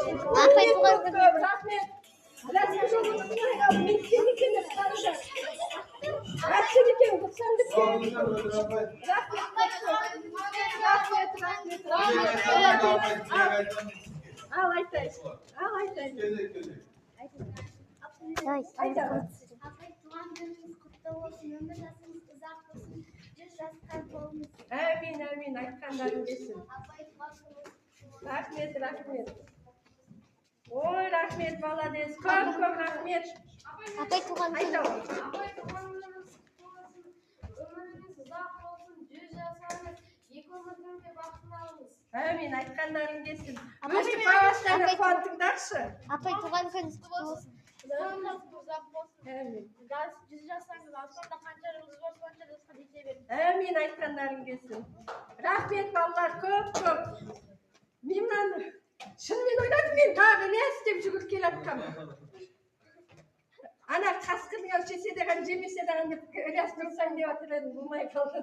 Апай туған күн. Рахмет. Ал айтайын. Апай туған күніңіз құтты болсын, өмір жасыңыз ұзақ болсын, 100 жасқа толыңыз. Әмин, әмин, айтқандарың келсін. Апай туған күніңіз Рахмет, рахмет. Ой, рахмет, молодец. Көп рахмет. Апай туған күн. Айтам. Апай туған күніңіз құтты болсын, өміріңіз ұзақ болсын, 100 жасаңыз, екі өміріңізде бақытын алыңыз. Әмин, айтқандарың келсін. Апай, Өстіп бағастаны апай, қуантыңдаршы. Апай туған күніңіз құтты болсын. Өміріңіз ұзақ болсын. Әмин. 100 жасаңыз, аспанда қанша жылыңыз бар, сонша жасқа жете беріңіз. Әмин, айтқандарың келсін. Рахмет, балалар, көп. Мен мынаны шынымен ойладым, мен тағы не істеп жүгіріп келе жатқам. Ана қасқырдың өлшесе деген жемесе деген деп ілияс тұрсаң деп отыр едім, болмай қалды.